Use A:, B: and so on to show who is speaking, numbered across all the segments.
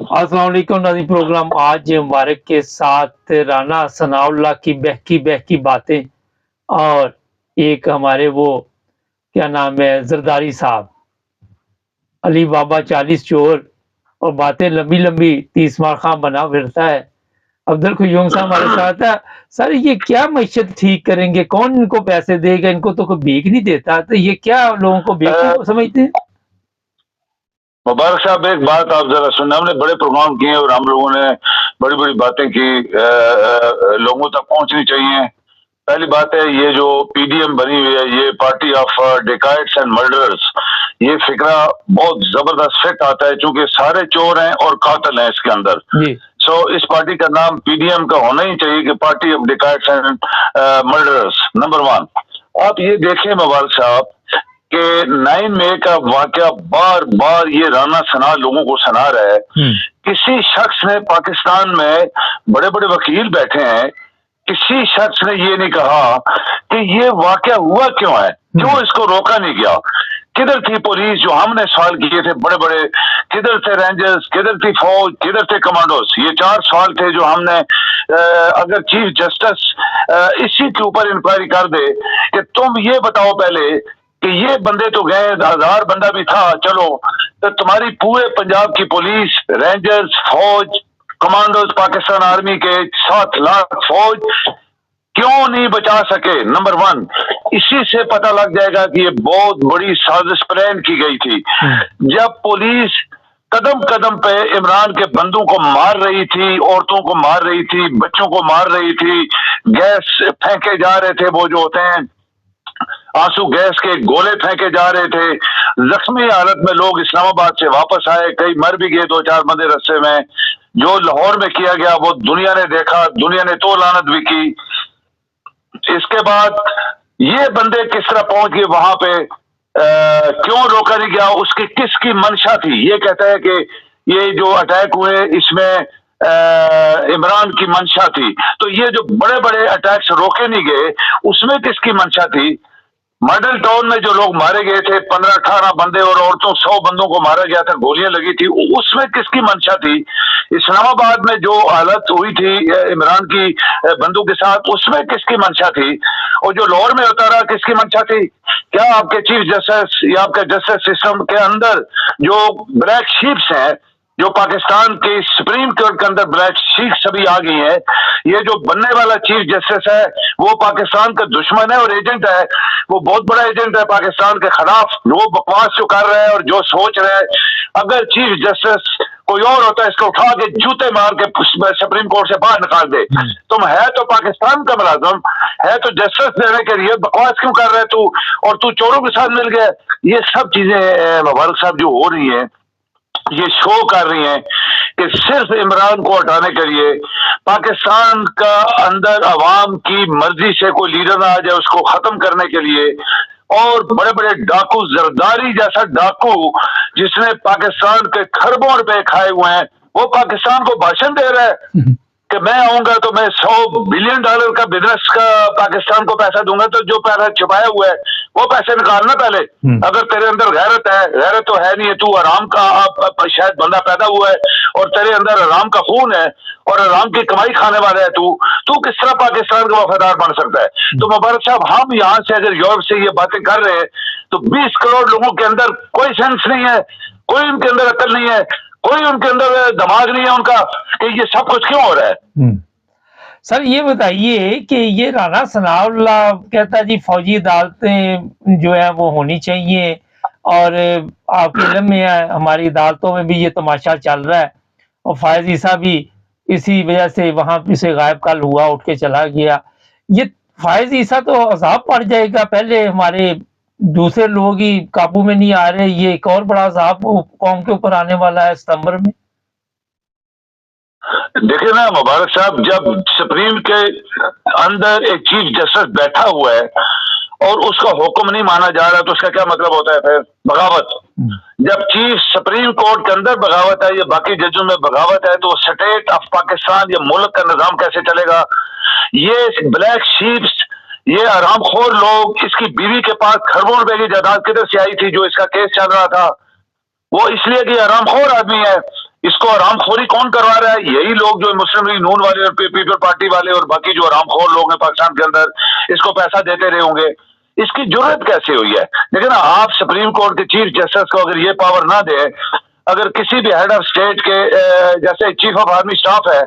A: अस्सलाम वालेकुम नाज़रीन। प्रोग्राम आज मुबारक के साथ राना सनाउल्लाह की बहकी बहकी बातें और एक हमारे वो क्या नाम है जरदारी साहब, अली बाबा 40 चोर और बातें लंबी लंबी 30 मार खां बना फिरता है। अब्दुल क़य्यूम साहब हमारे साथ है। सर ये क्या मईशत ठीक करेंगे, कौन इनको पैसे देगा, इनको तो कोई भीख नहीं देता, तो ये क्या लोगों को बेवकूफ समझते हैं?
B: मुबारक साहब, एक बात आप जरा सुनना, हमने बड़े प्रोग्राम किए और हम लोगों ने बड़ी बड़ी बातें की, लोगों तक पहुंचनी चाहिए। पहली बात है, ये जो पीडीएम बनी हुई है, ये party of dacoits and murderers, ये फिक्रा बहुत जबरदस्त फिट आता है, क्योंकि सारे चोर हैं और कातिल हैं इसके अंदर। सो इस पार्टी का नाम पीडीएम का होना ही चाहिए कि party of dacoits and murderers. Number one, आप ये देखें मुबारक साहब कि 9 मई का वाकया बार बार ये राना सना लोगों को सुना रहा है। किसी शख्स ने, पाकिस्तान में बड़े बड़े वकील बैठे हैं, किसी शख्स ने ये नहीं कहा कि ये वाकया हुआ क्यों है, क्यों इसको रोका नहीं गया। किधर थी पुलिस? जो हमने सवाल किए थे बड़े बड़े, किधर थे रेंजर्स, किधर थी फौज, किधर थे कमांडोस? ये 4 सवाल थे जो हमने, अगर चीफ जस्टिस इसी के ऊपर इंक्वायरी कर दे कि तुम ये बताओ पहले कि ये बंदे तो गए, 1000 बंदा भी था, चलो, तो तुम्हारी पूरे पंजाब की पुलिस, रेंजर्स, फौज, कमांडोज, पाकिस्तान आर्मी के 7 लाख फौज क्यों नहीं बचा सके? नंबर वन, इसी से पता लग जाएगा कि ये बहुत बड़ी साजिश प्लान की गई थी। जब पुलिस कदम कदम पे इमरान के बंदों को मार रही थी, औरतों को मार रही थी, बच्चों को मार रही थी, गैस फेंके जा रहे थे, वो जो होते हैं आंसू गैस के गोले फेंके जा रहे थे, जख्मी हालत में लोग इस्लामाबाद से वापस आए, कई मर भी गए, 2-4 बंदे रास्ते में। जो लाहौर में किया गया वो दुनिया ने देखा, दुनिया ने तो लानत भी की। इसके बाद ये बंदे किस तरह पहुंच गए वहां पे, क्यों रोका नहीं गया, उसकी किसकी मंशा थी? ये कहता है कि ये जो अटैक हुए इसमें इमरान की मंशा थी। तो ये जो बड़े बड़े अटैक्स रोके नहीं गए, उसमें किसकी मंशा थी? मॉडल टाउन में जो लोग मारे गए थे, 15-18 बंदे और औरतों 100 बंदों को मारा गया था, गोलियां लगी थी, उसमें किसकी मंशा थी? इस्लामाबाद में जो हालत हुई थी इमरान की बंदों के साथ, उसमें किसकी मंशा थी? और जो लाहौर में होता रहा, किसकी मंशा थी? क्या आपके चीफ जस्टिस या आपके जस्टिस सिस्टम के अंदर जो ब्लैक शीप्स हैं, जो पाकिस्तान के सुप्रीम कोर्ट के अंदर ब्लैक शीप सभी आ गई है, ये जो बनने वाला चीफ जस्टिस है वो पाकिस्तान का दुश्मन है और एजेंट है, वो बहुत बड़ा एजेंट है पाकिस्तान के खिलाफ, वो बकवास जो कर रहा है और जो सोच रहा है। अगर चीफ जस्टिस कोई और होता है, इसको उठा के जूते मार के सुप्रीम कोर्ट से बाहर निकाल दे। तुम है तो पाकिस्तान का मुलाजिम, है तो जस्टिस देने के लिए, बकवास क्यों कर रहे तू? और तू चोरों के साथ मिल गया। ये सब चीजें मुबारक साहब जो हो रही है, ये शो कर रही हैं कि सिर्फ इमरान को हटाने के लिए पाकिस्तान का अंदर अवाम की मर्जी से कोई लीडर ना आ जाए, उसको खत्म करने के लिए। और बड़े बड़े डाकू, जरदारी जैसा डाकू जिसने पाकिस्तान के खरबों रुपए खाए हुए हैं, वो पाकिस्तान को भाषण दे रहा है कि मैं आऊंगा तो मैं $100 बिलियन का बिजनेस का पाकिस्तान को पैसा दूंगा। तो जो पैसा छुपाया हुआ है वो पैसे निकालना पहले। अगर तेरे अंदर गैरत है, गैरत तो है नहीं है, तू आराम का शायद बंदा पैदा हुआ है और तेरे अंदर आराम का खून है और आराम की कमाई खाने वाला है, तू किस तरह पाकिस्तान का वफादार बन सकता है? तो मुबारक साहब, हम यहाँ से अगर यूरोप से ये बातें कर रहे हैं तो 20 करोड़ लोगों के अंदर कोई सेंस नहीं है, कोई उनके अंदर अकल नहीं है, कोई उनके अंदर दिमाग नहीं है उनका, कि ये सब कुछ क्यों हो रहा है।
A: सर ये बताइए कि ये राना सनाउल्लाह कहता है जी फौजी अदालतें जो है वो होनी चाहिए, और आपके इल्म में है हमारी अदालतों में भी ये तमाशा चल रहा है, और फायज ईसा भी इसी वजह से वहां से गायब कल हुआ, उठ के चला गया। ये फायज ईसा तो अजाब पड़ जाएगा, पहले हमारे दूसरे लोग ही काबू में नहीं आ रहे, ये एक और बड़ा अजाब कौम के ऊपर आने वाला है सितंबर में।
B: देखिए ना मुबारक साहब, जब सुप्रीम के अंदर एक चीफ जस्टिस बैठा हुआ है और उसका हुक्म नहीं माना जा रहा, तो उसका क्या मतलब होता है? फिर बगावत। जब चीफ सुप्रीम कोर्ट के अंदर बगावत है या बाकी जजों में बगावत है, तो स्टेट ऑफ पाकिस्तान या मुल्क का निजाम कैसे चलेगा? ये ब्लैक शीप्स, ये आरामखोर लोग, इसकी बीवी के पास खरबों रुपए की जायदाद किधर से आई थी जो इसका केस चल रहा था? वो इसलिए कि आरामखोर आदमी है, اس کو حرام خوری کون کروا رہا ہے؟ یہی لوگ جو مسلم لیگ نون والے اور پیپل پارٹی والے اور باقی جو حرام خور لوگ ہیں پاکستان کے اندر، اس کو پیسہ دیتے رہے ہوں گے. اس کی جرت کیسے ہوئی ہے؟ لیکن آپ سپریم کورٹ کے چیف جسٹس کو اگر یہ پاور نہ دے، اگر کسی بھی ہیڈ آف اسٹیٹ کے جیسے چیف آف آرمی اسٹاف ہے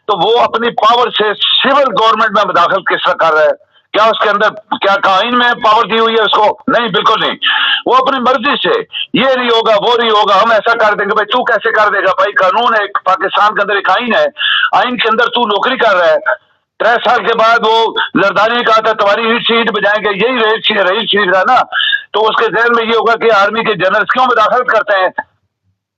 B: تو وہ اپنی پاور سے سول گورنمنٹ میں مداخلت کس طرح کر رہا ہے؟ کیا اس کے اندر کیا آئین میں پاور دی ہوئی ہے اس کو؟ نہیں، بالکل نہیں. وہ اپنی مرضی سے یہ نہیں ہوگا وہ نہیں ہوگا، ہم ایسا کر دیں گے. بھائی تو کیسے کر دے گا؟ بھائی قانون ہے، پاکستان کے اندر ایک آئین ہے، آئین کے اندر تو نوکری کر رہا ہے. 3 سال کے بعد وہ زرداری نے کہا تھا تمہاری اینٹ سیٹ بجائیں گے، یہی رئیس شریف تھا نا. تو اس کے ذہن میں یہ ہوگا کہ آرمی کے جنرل کیوں مداخلت کرتے ہیں؟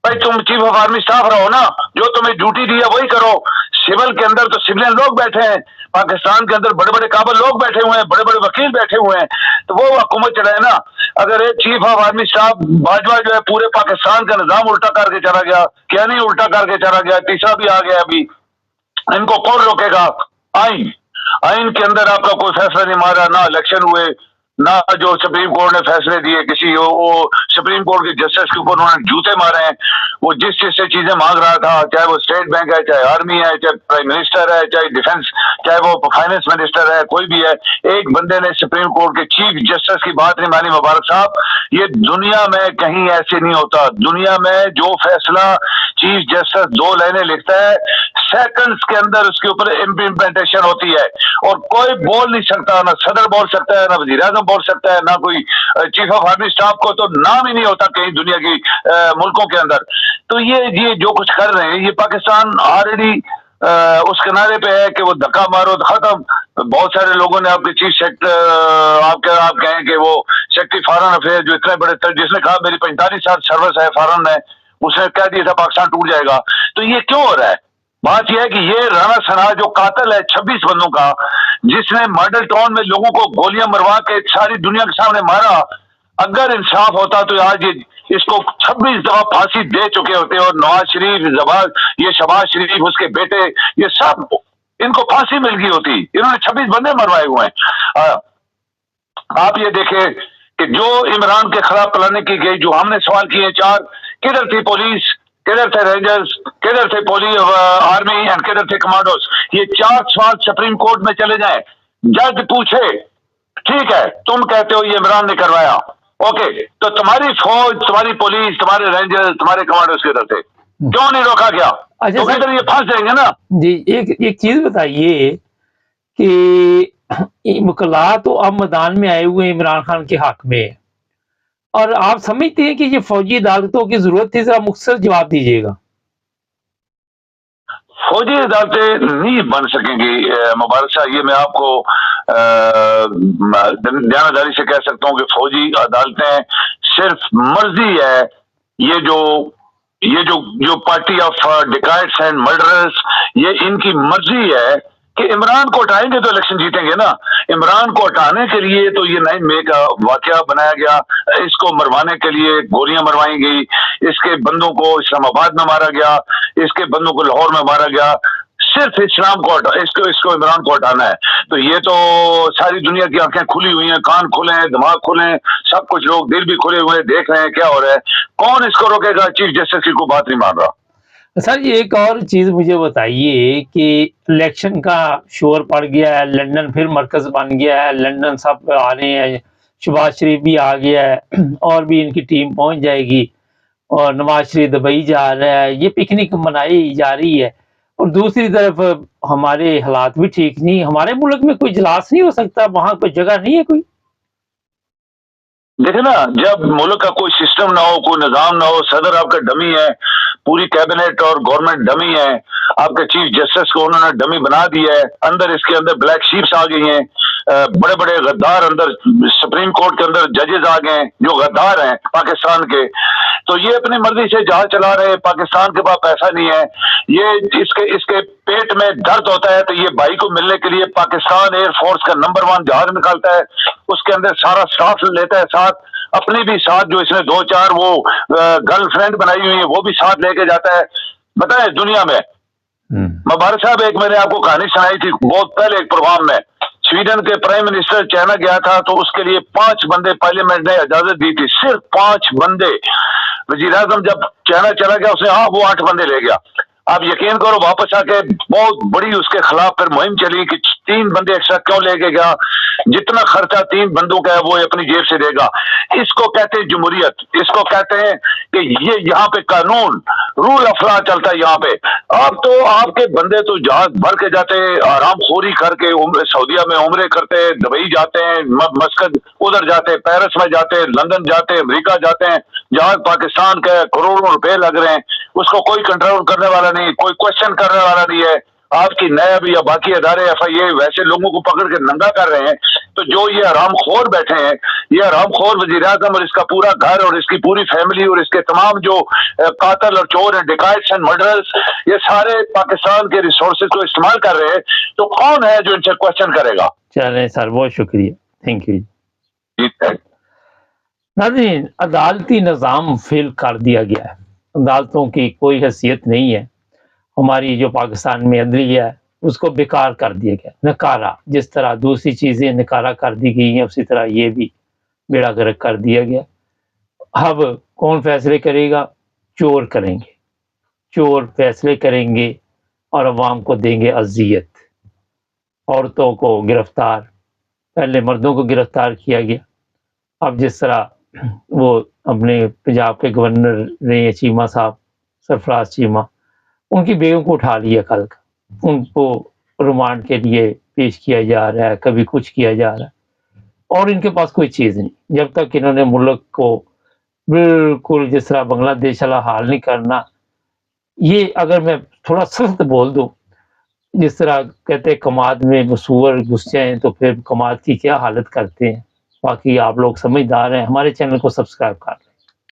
B: بھائی تم چیف آف آرمی اسٹاف رہو نا، جو تمہیں ڈیوٹی دی ہے وہی کرو. سول کے اندر تو سولین لوگ بیٹھے ہیں، پاکستان کے اندر بڑے بڑے قابل لوگ بیٹھے ہوئے ہیں، بڑے بڑے وکیل بیٹھے ہوئے ہیں، تو وہ حکومت چلائے نا. اگر ایک chief of army staff Bajwa جو ہے پورے پاکستان کا نظام الٹا کر کے چلا گیا، کیا نہیں الٹا کر کے چلا گیا؟ تیسرا بھی آ گیا ابھی. ان کو کون روکے گا؟ آئین کے اندر آپ کا کوئی فیصلہ نہیں مارا، نہ الیکشن ہوئے، نہ جو سپریم کورٹ نے فیصلے دیے کسی وہ سپریم کورٹ کے جسٹس کے اوپر انہوں نے جوتے مارے ہیں. وہ جس چیز سے چیزیں مانگ رہا تھا، چاہے وہ اسٹیٹ بینک ہے، چاہے آرمی ہے، چاہے پرائم منسٹر ہے، چاہے ڈیفنس، چاہے وہ فائنانس منسٹر ہے، کوئی بھی ہے، ایک بندے نے سپریم کورٹ کے چیف جسٹس کی بات نہیں مانی. مبارک صاحب، یہ دنیا میں کہیں ایسے نہیں ہوتا. دنیا میں جو فیصلہ چیف جسٹس 2 لائنیں لکھتا ہے، سیکنڈز کے اندر اس کے اوپر امپلیمنٹیشن ہوتی ہے، اور کوئی بول نہیں سکتا، نہ صدر بول سکتا ہے، نہ وزیر اعظم بول سکتا ہے، نہ کوئی چیف آف آرمی اسٹاف کو تو نام ہی نہیں ہوتا کہیں دنیا کی ملکوں کے اندر. تو یہ جو کچھ کر رہے ہیں، یہ پاکستان آلریڈی اس کنارے پہ ہے کہ وہ دھکا مارو تو ختم. بہت سارے لوگوں نے آپ کے چیف سیکرٹری آپ کہیں کہ وہ سیکرٹری فارن افیئر جو اتنے بڑے جس نے کہا میری 45 سال سروس ہے فارن میں، اس نے کہہ دیا تھا پاکستان ٹوٹ جائے گا. تو یہ کیوں ہو رہا ہے؟ بات یہ ہے کہ یہ رانا ثنا جو قاتل ہے 26 بندوں کا، جس نے ماڈل ٹاؤن میں لوگوں کو گولیاں مروا کے ساری دنیا کے سامنے مارا، اگر انصاف ہوتا تو آج اس کو 26 دفعہ پھانسی دے چکے ہوتے. اور نواز شریف، یہ شہباز شریف، اس کے بیٹے، یہ سب ان کو پھانسی مل گئی ہوتی. انہوں نے 26 بندے مروائے ہوئے ہیں. آپ یہ دیکھیں کہ جو عمران کے خلاف پلاننگ کی گئی، جو ہم نے سوال کیے 4، کدھر تھی پولیس، کدھر تھے رینجرز، کدھر تھے پولیس آرمی اینڈ کدھر تھے کمانڈوز؟ یہ 4 سوال سپریم کورٹ میں چلے جائیں، جج پوچھے ٹھیک ہے تم کہتے ہو یہ عمران نے کروایا، اوکے، تو تمہاری فوج، تمہاری پولیس، تمہارے رینجرز، تمہارے کمانڈوز کدھر تھے؟ کیوں نہیں روکا گیا؟ تو کدھر یہ پھنس جائیں گے نا.
A: جی ایک چیز بتائیے کہ وکلاء تو اب میدان میں آئے ہوئے ہیں عمران خان کے حق میں، اور آپ سمجھتے ہیں کہ یہ فوجی عدالتوں کی ضرورت تھی؟ ذرا مختصر جواب دیجیے گا.
B: فوجی عدالتیں نہیں بن سکیں گی مبارک صاحب. یہ میں آپ کو دیانتداری سے کہہ سکتا ہوں کہ فوجی عدالتیں صرف مرضی ہے. یہ جو پارٹی آف ڈکائٹس اینڈ مرڈررز، یہ ان کی مرضی ہے کہ عمران کو ہٹائیں گے تو الیکشن جیتیں گے نا. عمران کو ہٹانے کے لیے تو یہ 9 مئی کا واقعہ بنایا گیا، اس کو مروانے کے لیے گولیاں مروائی گئی، اس کے بندوں کو اسلام آباد میں مارا گیا، اس کے بندوں کو لاہور میں مارا گیا، صرف اسلام کو اس کو عمران کو ہٹانا ہے. تو یہ تو ساری دنیا کی آنکھیں کھلی ہوئی ہیں، کان کھلے ہیں، دماغ کھلے ہیں، سب کچھ لوگ دل بھی کھلے ہوئے ہیں، دیکھ رہے ہیں کیا ہو رہا ہے. کون اس کو روکے گا؟ چیف جسٹس کی کوئی بات نہیں مان رہا.
A: سر ایک اور چیز مجھے بتائیے کہ الیکشن کا شور پڑ گیا ہے، لندن پھر مرکز بن گیا ہے، لندن سب آ رہے ہیں، شہباز شریف بھی آ گیا ہے اور بھی ان کی ٹیم پہنچ جائے گی، اور نواز شریف دبئی جا رہا ہے، یہ پکنک منائی جا رہی ہے. اور دوسری طرف ہمارے حالات بھی ٹھیک نہیں، ہمارے ملک میں کوئی اجلاس نہیں ہو سکتا، وہاں کوئی جگہ نہیں ہے کوئی.
B: دیکھیں نا، جب ملک کا کوئی سسٹم نہ ہو، کوئی نظام نہ ہو، صدر آپ کا ڈمی ہے، پوری کیبنٹ اور گورنمنٹ ڈمی ہے، آپ کے چیف جسٹس کو انہوں نے ڈمی بنا دیا ہے، اندر اس کے اندر بلیک شیپس آ گئی ہیں، بڑے بڑے غدار اندر سپریم کورٹ کے اندر ججز آ گئے ہیں جو غدار ہیں پاکستان کے. تو یہ اپنی مرضی سے جہاز چلا رہے ہیں. پاکستان کے پاس پیسہ نہیں ہے، یہ اس کے پیٹ میں درد ہوتا ہے تو یہ بھائی کو ملنے کے لیے پاکستان ایئر فورس کا نمبر 1 جہاز نکالتا ہے، اس کے اندر سارا سٹاف لیتا ہے ساتھ، اپنی بھی ساتھ جو اس نے 2-4 وہ گرل فرینڈ بنائی ہوئی ہیں وہ بھی ساتھ لے کے جاتا ہے. بتائیں دنیا میں مبارک صاحب، ایک میں نے آپ کو کہانی سنائی تھی بہت پہلے ایک پروگرام میں، स्वीडन के प्राइम मिनिस्टर चाइना गया था तो उसके लिए 5 बंदे पार्लियामेंट ने इजाजत दी थी, सिर्फ 5 बंदे। वजीर आजम जब चाइना चला गया उसने वो 8 बंदे ले गया। आप यकीन करो वापस आके बहुत बड़ी उसके खिलाफ फिर मुहिम चली कि 3 बंदे एक्स्ट्रा क्यों लेके गया, जितना खर्चा 3 बंदों का है वो अपनी जेब से देगा। इसको कहते हैं जमहूरियत, इसको कहते हैं कि ये यहाँ पे कानून रूल ऑफ लॉ चलता है यहाँ पे। अब तो आपके बंदे तो जहाज भर के जाते हैं, आराम खोरी करके सऊदीया में उम्रे करते हैं, दुबई जाते हैं, मस्कत उधर जाते हैं, पेरिस में जाते हैं, लंदन जाते हैं, अमेरिका जाते हैं, जहाज पाकिस्तान का करोड़ों रुपए लग रहे हैं, उसको कोई कंट्रोल करने वाला नहीं, कोई क्वेश्चन करने वाला नहीं है। आपकी नैब या बाकी अदारे FIA वैसे लोगों को पकड़ के नंगा कर रहे हैं। तो जो ये हरामखोर बैठे हैं, ये हरामखोर वजीर आजम और इसका पूरा घर और इसकी पूरी फैमिली और इसके तमाम जो कातल और चोर हैं, डिकाइट्स एंड मर्डरर्स, ये सारे पाकिस्तान के रिसोर्सेज को इस्तेमाल कर रहे हैं। तो कौन है जो इनसे क्वेश्चन करेगा?
A: चलें सर, बहुत शुक्रिया, थैंक यू। नाज़रीन, अदालती निज़ाम फेल कर दिया गया है, अदालतों की कोई हैसियत नहीं है। हमारी जो पाकिस्तान में अदलिया है उसको बेकार कर दिया गया, नकारा। जिस तरह दूसरी चीज़ें नकारा कर दी गई हैं उसी तरह ये भी बेड़ा गर्क कर दिया गया। अब कौन फैसले करेगा? चोर करेंगे, चोर फैसले करेंगे और अवाम को देंगे अजियत। औरतों को गिरफ्तार, पहले मर्दों को गिरफ्तार किया गया, अब जिस तरह वो अपने पंजाब के गवर्नर रहे चीमा साहब, सरफराज चीमा, उनकी बेगम को उठा लिया कल का, उनको रिमांड के लिए पेश किया जा रहा है, कभी कुछ किया जा रहा है और इनके पास कोई चीज़ नहीं। जब तक इन्होंने मुल्क को बिल्कुल जिस तरह बांग्लादेश वाला हाल नहीं करना, ये अगर मैं थोड़ा सख्त बोल दूँ, जिस तरह कहते हैं कमाद में मसूर घुस जाएँ तो फिर कमाद की क्या हालत करते हैं। बाकी आप लोग समझदार हैं, हमारे चैनल को सब्सक्राइब कर लें।